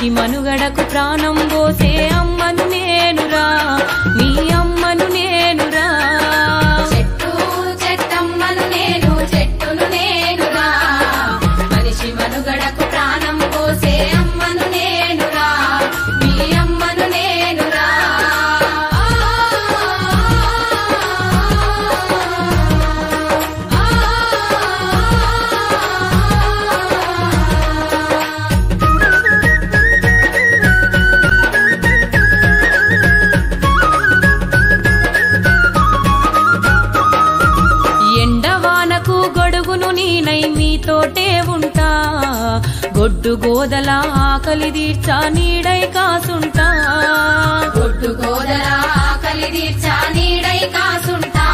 మనిషి మనుగడకు ప్రాణం పోసే అమ్మను నేనురా, మీ అమ్మను నేనురా. చెట్టు చెట్టమ్మను నేను, చెట్టును నేనురా, మనిషి మనుగడకు ప్రాణం పోసే అమ్మను నేనురా, మీ అమ్మను నేనురా. ఎండవానకు గొడుగును నీనై మీతోటే ఉంటా, గొడ్డు గోదల ఆకలి తీర్చా నీడై కాసుంటా. గొడ్డు గోదల ఆకలి తీర్చా నీడై కాసుంటా.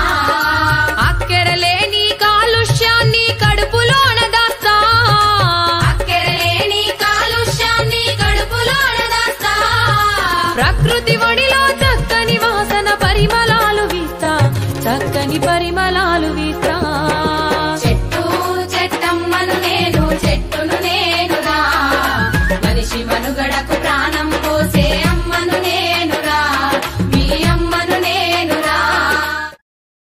అక్కెరలేని కాలుష్యాన్ని కడుపులోన దాస్తా, అక్కెరలేని కాలుష్యాన్ని కడుపులోన దాస్తా. ప్రకృతి ఒడిలో చక్కని వాసన పరిమళాలు వీస్తా, చక్కని పరిమళాలు